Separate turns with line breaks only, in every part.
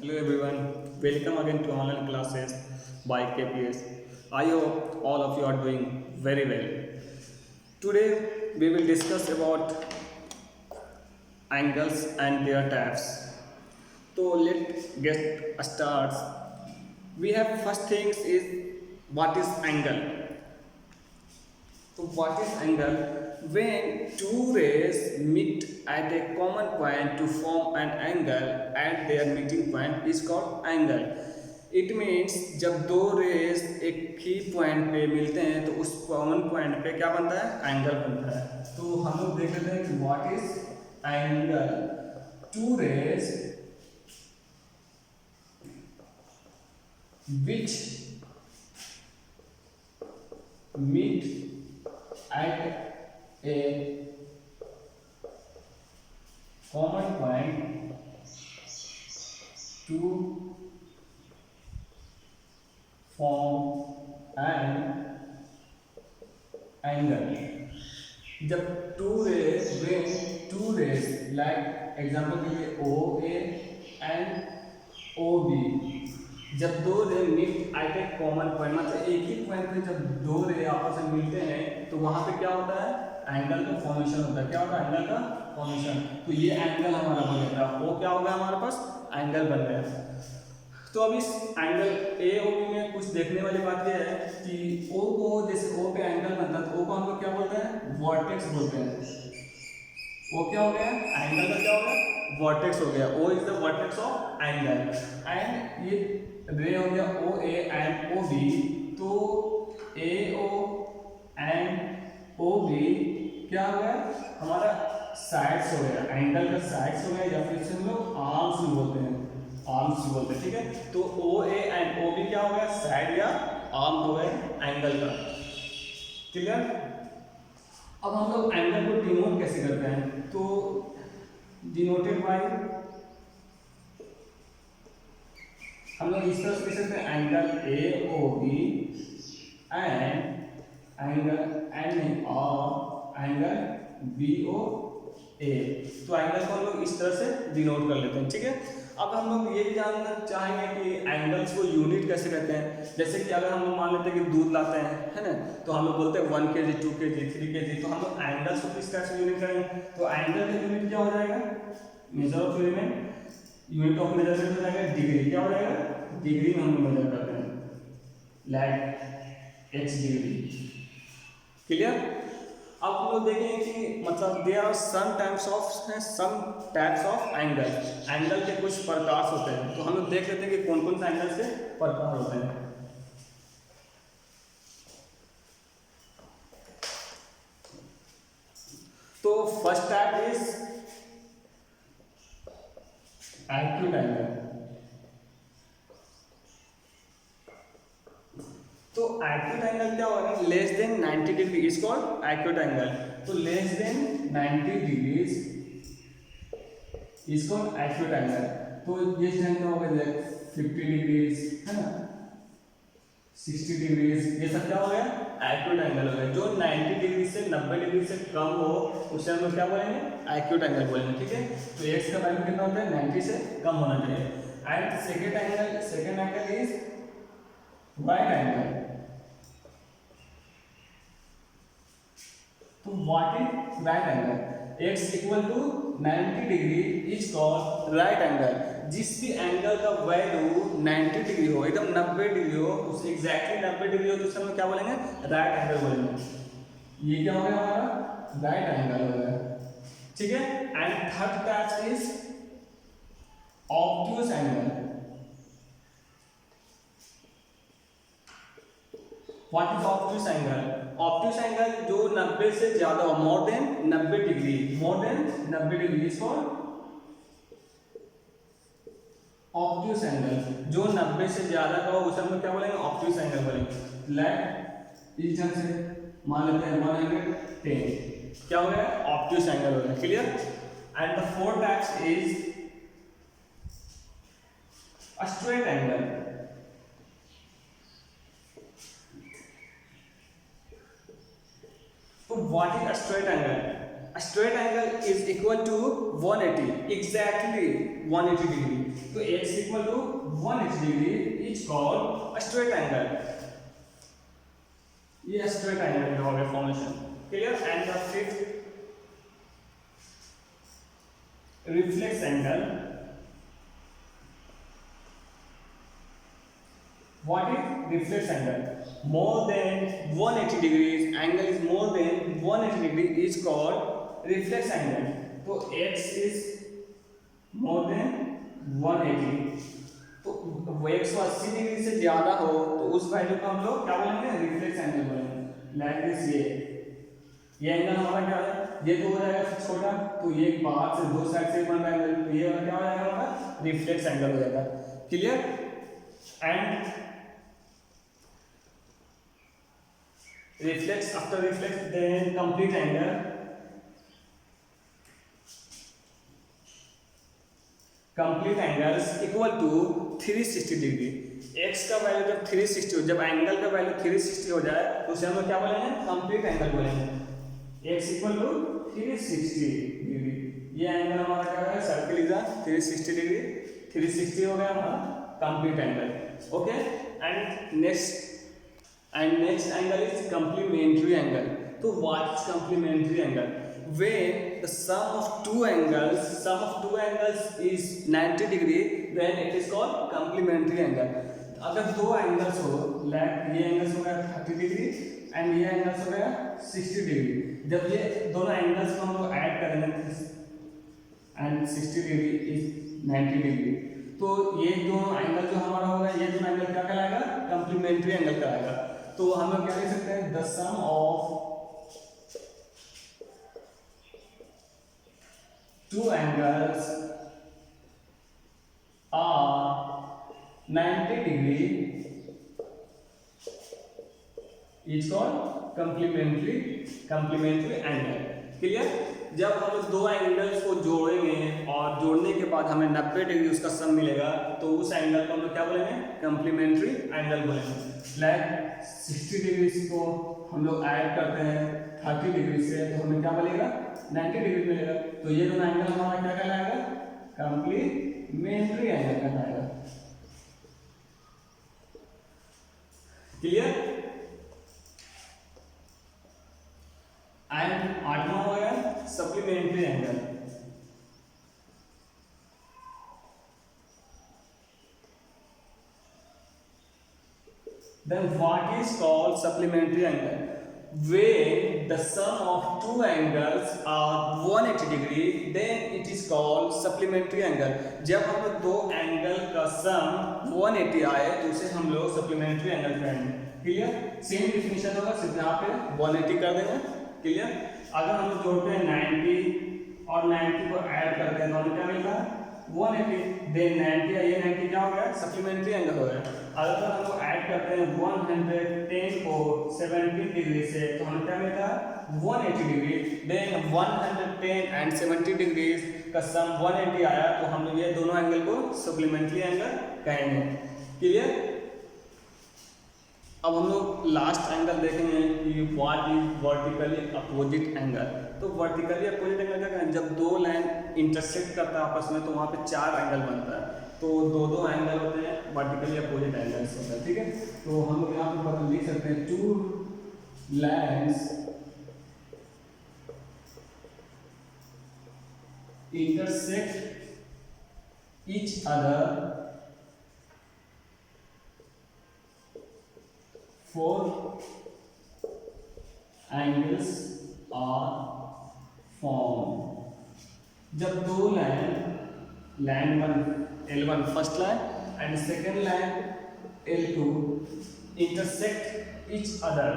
Hello everyone, welcome again to online classes by KPS. I hope all of you are doing very well. Today we will discuss about angles and their types. So let's get started. We have first things is what is angle. So what is angle? When two rays meet at a common point to form an angle at their meeting point is called angle. It means जब दो race एक ही point पे मिलते हैं तो उस common point पे क्या बनता है, एंगल बनता है. तो हम लोग देख लेते हैं कि what is angle. Two rays which meet at a common point to form an angle. जब टू रेस लाइक एग्जांपल के लिए ओ ए एंड ओ बी, जब दो ray meet at a common point मतलब एक ही पॉइंट पे जब दो रे आपस में मिलते हैं तो वहां पे क्या होता है, एंगल का फॉर्मेशन होता है. क्या होता है, एंगल का फॉर्मेशन. तो ये एंगल हमारा बन गया. वो क्या हो गया, हमारे पास एंगल बन गया. तो अब इस एंगल ए ओ बी में कुछ देखने वाली बात यह है कि ओ को, जैसे ओ पे एंगल बनता है तो ओ को हम लोग क्या बोलते हैं, वर्टेक्स बोलते हैं. वो क्या हो गया, एंगल का क्या हो गया, वर्टेक्स हो गया. O is the vertex of angle. And ये रे हो गया ओ ए एंड ओ बी. तो ए ओ एंड ओ बी क्या हो गया, हमारा साइड्स हो गया, एंगल का साइड्स हो गया, या फिर से हम लोग आर्म्स भी बोलते हैं, आर्म्स भी बोलते हैं. ठीक है, तो ओ ए एंड ओ बी क्या हो गया, साइड या आर्म हो गए एंगल का. क्लियर. अब हम लोग एंगल को डिनोट कैसे करते हैं, तो डिनोटेड बाय हम लोग इस तरह से लिख सकते हैं, angle A O B and angle और एंगल बी ओ ए. तो एंगल को हम लोग इस तरह से डिनोट कर लेते हैं. ठीक है. अब हम लोग ये भी जानना चाहेंगे कि एंगल्स को यूनिट कैसे करते हैं. जैसे कि अगर हम लोग मान लेते हैं कि दूध लाते हैं, है ना, तो हम लोग बोलते हैं 1 kg 2 kg 3 kg. तो हम लोग एंगल्स को किस तरह से यूनिट करेंगे, तो एंगल का यूनिट क्या हो जाएगा, measure of element, unit of measurement हो जाएगा डिग्री. क्या हो जाएगा, डिग्री में हम लोग मेजर करते हैं, लाइक x डिग्री. क्लियर. अब हम लोग देखेंगे कि मतलब there are some types of angle. Angle के कुछ प्रकार होते हैं. तो हम लोग देख लेते हैं कि कौन कौन से एंगल से प्रकार होते हैं. तो first type is acute angle. तो एक्यूट एंगल क्या होगा, less than 90 degree is called acute angle. तो less than 90 degrees is called acute angle. तो ये एंगल हो गया 50 डिग्रीज, है ना, 60 डिग्रीज, ये सब क्या हो गया, एक्यूट एंगल हो गया. जो 90 डिग्री से 90 डिग्री से कम हो उसे हम लोग क्या बोलेंगे, एक्यूट एंगल बोलेंगे. ठीक है. तो एक्स का वैल्यू कितना होता है, 90 से कम होना चाहिए. And second angle is right angle. तो what is right angle, x equal to 90 degree is called right angle. जिस भी एंगल का वैल्यू 90 डिग्री हो, एकदम 90 डिग्री हो, उसे एग्जैक्टली 90 डिग्री हो, तो उसे हम क्या बोलेंगे, राइट एंगल बोलेंगे. ये क्या हो गया, हमारा राइट एंगल हो गया. ठीक है. And third type is obtuse angle. What is obtuse angle, obtuse angle जो 90 से ज्यादा हो, more than 90 degree is called obtuse angle. जो 90 से ज्यादा का हो उसे हम क्या बोलेंगे, ऑब्ट्यूज एंगल बोलेंगे. लाइक इस ढंग से मान लेते हैं 110, क्या हो गया, ऑब्ट्यूज एंगल हो गया. Clear. And the fourth type is straight angle. तो what is straight angle, straight angle is equal to 180, exactly 180 degree. तो x equal to 180 degree is called straight angle. ये स्ट्रेट एंगल का हो गया formation, clear. And the fifth reflex angle. What is reflex angle? More than 180 degrees, angle is more than 180 degree is called reflex angle. तो x is more than 180, तो x 80 degree से ज्यादा हो तो उस वैल्यू को हम लोग क्या बोलेंगे? रिफ्लेक्स एंगल बोलेंगे। लाइक दिस, ये एंगल हमारा क्या है? ये तो हो जाएगा छोटा, तो ये बाहर से दो साइड से बन रहा है, तो ये वाला क्या हो जाएगा? हमारा रिफ्लेक्स एंगल हो जाएगा, clear. And reflex, after reflex then complete angle। complete angles equal to 360 degree. x का वैल्यू जब 360 हो, जब एंगल का वैल्यू 360 हो जाए तो उसे हम लोग क्या बोलेंगे? कंप्लीट एंगल बोलेंगे। x equal to 360 degree. ये एंगल हमारा क्या है? सर्किल इज 360 डिग्री, 360 हो गया हमारा complete angle, okay. And next angle is complementary angle। तो what is complementary angle? When the sum of two angles is 90 degree, then it is called complementary angle। अगर दो angles हो, like ये angles हो गया 30 डिग्री एंड ये angles हो गया 60 डिग्री, जब ये दोनों एंगल्स को हम लोग ऐड करेंगे एंड 60 डिग्री इज 90 डिग्री, तो ये दोनों एंगल जो हमारा होगा, ये दोनों एंगल क्या कहलाएगा? कंप्लीमेंट्री एंगल कहलाएगा। तो हम लोग क्या लिख सकते हैं? The sum of two angles are 90 degree is called complementary angle, clear. जब हम लोग दो एंगल्स को जोड़ेंगे और जोड़ने के बाद हमें 90 डिग्री उसका सम मिलेगा, तो उस एंगल को हम लोग क्या बोलेंगे? कंप्लीमेंट्री एंगल बोलेंगे। लाइक 60 डिग्री को हम लोग ऐड करते हैं 30 डिग्री से, तो हमें क्या मिलेगा? 90 डिग्री मिलेगा। तो ये दोनों एंगल हमारा क्या कहलाएगा? कंप्लीमेंट्री एंगल कहलाएगा, क्लियर। एंड आठवां हो गया supplementary angle. Then what is called supplementary angle? When the sum of two angles are 180 degree, then it is called supplementary angle। जब हम लोग दो एंगल का सम 180 आए तो उसे हम लोग सप्लीमेंट्री एंगल कहेंगे, क्लियर। सेम डेफिनेशन होगा, सिर्फ यहाँ पे 180 कर देंगे, क्लियर। अगर हम लोग जोड़ते हैं 90 और 90 को ऐड करते हैं तो हमें क्या मिलता है? 180। देन 90 या ये 90 क्या हो गया? सप्लीमेंट्री एंगल हो गया। अगर हम लोग ऐड करते हैं 110 को 70 डिग्री से, तो हमें क्या मिलता है? 180 डिग्री। देन 110 एंड 70 डिग्री का सम 180 आया, तो हम लोग ये दोनों एंगल को सप्लीमेंट्री एंगल कहेंगे, क्लियर। अब हम लोग लास्ट एंगल देखेंगे कि what is vertically opposite angle. तो वर्टिकली अपोजिट एंगल क्या कहें? जब दो लाइन इंटरसेक्ट करता है आपस में, तो वहाँ पे चार एंगल बनता है, तो दो एंगल होते हैं, वर्टिकली अपोजिट एंगल्स होता है, ठीक है। तो हम लोग यहाँ पे लिख सकते हैं two lines intersect each other four angles are formed. जब दो line L1 first line and second line L2 intersect each other,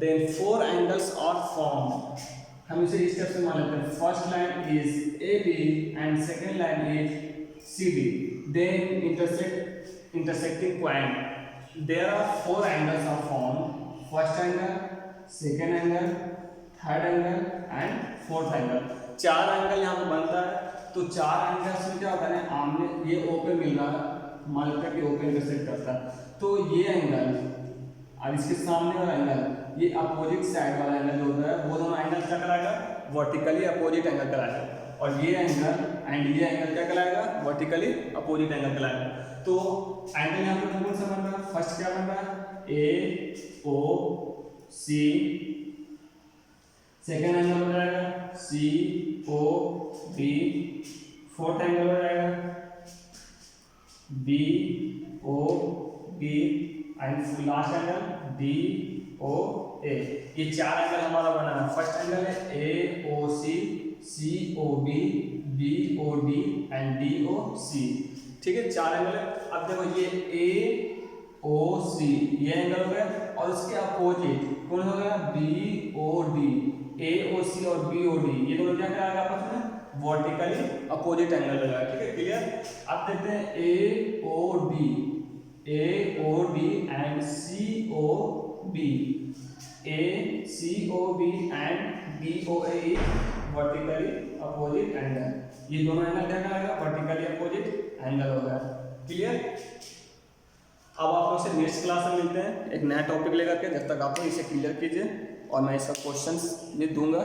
then four angles are formed. हम इसे इस तरह से मान लेते हैं, first line is AB and second line is CD, then intersecting point. There are four angles are formed. First angle, second angle, third angle and fourth angle. चार angle यहाँ पे बनता है। तो चार एंगल्स में क्या होता है, आमने ये O पे मिल रहा है, मान लेते हैं कि O पे इंटरसेक्ट करता है, तो ये एंगल और इसके सामने वाला एंगल, ये अपोजिट साइड वाला एंगल जो होता है, वो दोनों एंगल क्या कराएगा, वर्टिकली अपोजिट एंगल कहलाएगा। और ये एंगल एंड ये एंगल क्या कहलाएगा? वर्टिकली अपोजिट एंगल कहलाएगा। तो एंगल यहाँ पर कौन सा बन रहा है? फर्स्ट क्या बन रहा है? A O C, second angle हो जाएगा C O B, fourth angle हो जाएगा B O B and last angle D O A. ये चार एंगल हमारा बना है। फर्स्ट एंगल है A O C O B O D and D O C. ठीक है, चार एंगल है। अब देखो ये ए ओ सी ये एंगल हो गया और उसके अपोजिट कौन हो गया? B O D. ए ओ सी और बी ओ डी ये दोनों क्या कराएगा आपस में? वर्टिकली अपोजिट एंगल लगाया। ठीक है, क्लियर? अब देखते हैं A O D and C O B, A C O B and B O A vertically opposite angle. ये दोनों एंगल क्या कराएगा? वर्टिकली अपोजिट एंगल हो गया। क्लियर? अब आप लोग से नेक्स्ट क्लास में मिलते हैं एक नया टॉपिक लेकर के। जब तक आप लोग इसे क्लियर कीजिए और मैं इसका क्वेश्चंस भी दूंगा।